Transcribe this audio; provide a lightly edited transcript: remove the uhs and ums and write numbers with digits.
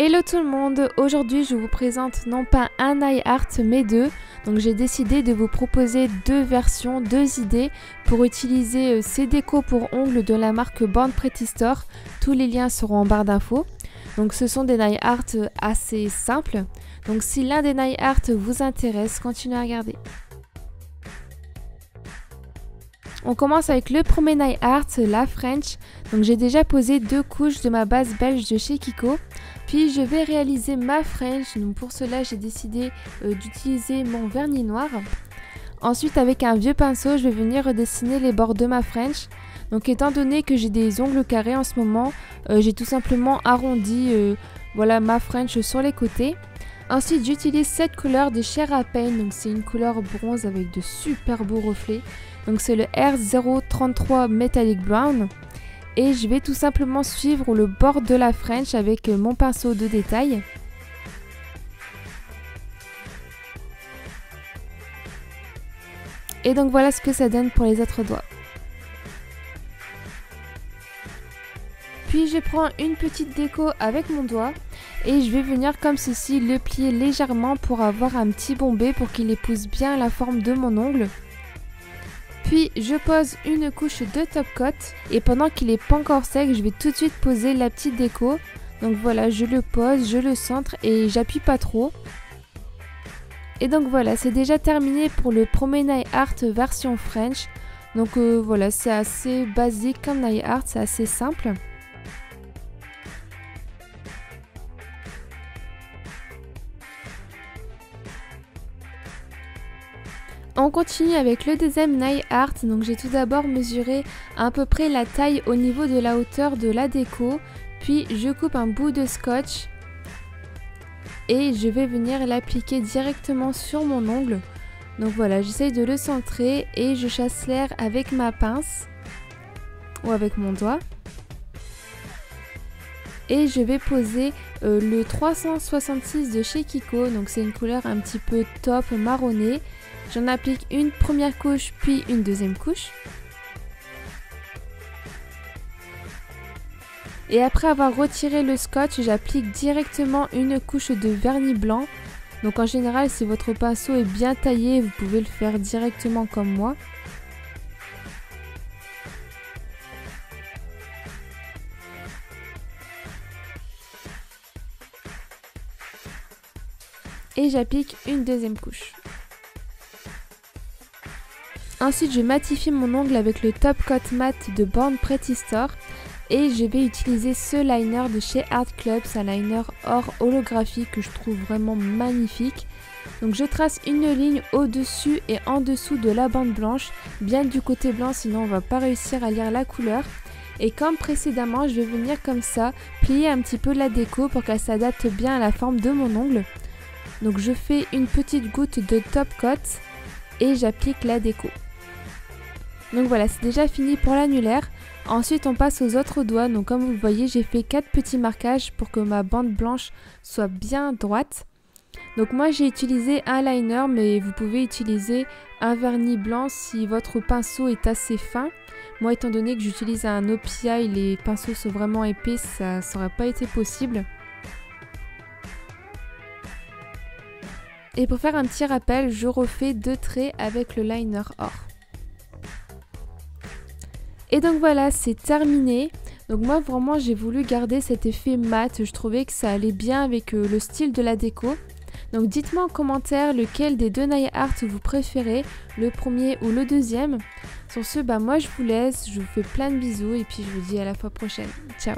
Hello tout le monde, aujourd'hui je vous présente non pas un nail art mais deux. Donc j'ai décidé de vous proposer deux versions, deux idées pour utiliser ces décos pour ongles de la marque Born Pretty Store. Tous les liens seront en barre d'infos. Donc ce sont des nail art assez simples. Donc si l'un des nail art vous intéresse, continuez à regarder. On commence avec le premier nail art, la French. Donc j'ai déjà posé deux couches de ma base belge de chez Kiko. Puis je vais réaliser ma French. Donc pour cela j'ai décidé d'utiliser mon vernis noir. Ensuite avec un vieux pinceau je vais venir redessiner les bords de ma French. Donc étant donné que j'ai des ongles carrés en ce moment, j'ai tout simplement arrondi voilà, ma French sur les côtés. Ensuite j'utilise cette couleur de chez Rapain, donc c'est une couleur bronze avec de super beaux reflets. Donc c'est le R033 Metallic Brown. Et je vais tout simplement suivre le bord de la French avec mon pinceau de détail. Et donc voilà ce que ça donne pour les autres doigts. Puis je prends une petite déco avec mon doigt et je vais venir comme ceci le plier légèrement pour avoir un petit bombé pour qu'il épouse bien la forme de mon ongle. Puis je pose une couche de top coat et pendant qu'il n'est pas encore sec, je vais tout de suite poser la petite déco. Donc voilà, je le pose, je le centre et j'appuie pas trop. Et donc voilà, c'est déjà terminé pour le premier nail art version French. Donc voilà, c'est assez basique comme nail art, c'est assez simple. On continue avec le deuxième nail art, donc j'ai tout d'abord mesuré à peu près la taille au niveau de la hauteur de la déco, puis je coupe un bout de scotch et je vais venir l'appliquer directement sur mon ongle. Donc voilà, j'essaye de le centrer et je chasse l'air avec ma pince ou avec mon doigt. Et je vais poser le 366 de chez Kiko, donc c'est une couleur un petit peu taupe marronnée. J'en applique une première couche puis une deuxième couche. Et après avoir retiré le scotch, j'applique directement une couche de vernis blanc. Donc en général, si votre pinceau est bien taillé, vous pouvez le faire directement comme moi. Et j'applique une deuxième couche. Ensuite, je matifie mon ongle avec le Top Coat Matte de Born Pretty Store et je vais utiliser ce liner de chez Art Club, c'est un liner or holographique que je trouve vraiment magnifique. Donc je trace une ligne au-dessus et en dessous de la bande blanche, bien du côté blanc sinon on va pas réussir à lire la couleur. Et comme précédemment, je vais venir comme ça, plier un petit peu la déco pour qu'elle s'adapte bien à la forme de mon ongle. Donc je fais une petite goutte de Top Coat et j'applique la déco. Donc voilà, c'est déjà fini pour l'annulaire. Ensuite on passe aux autres doigts. Donc comme vous le voyez, j'ai fait 4 petits marquages pour que ma bande blanche soit bien droite. Donc moi j'ai utilisé un liner, mais vous pouvez utiliser un vernis blanc si votre pinceau est assez fin. Moi étant donné que j'utilise un OPI, les pinceaux sont vraiment épais, ça n'aurait pas été possible. Et pour faire un petit rappel, je refais 2 traits avec le liner or. Et donc voilà, c'est terminé. Donc moi vraiment j'ai voulu garder cet effet mat, je trouvais que ça allait bien avec le style de la déco. Donc dites-moi en commentaire lequel des deux nail art vous préférez, le premier ou le deuxième. Sur ce, moi je vous laisse, je vous fais plein de bisous et puis je vous dis à la fois prochaine. Ciao!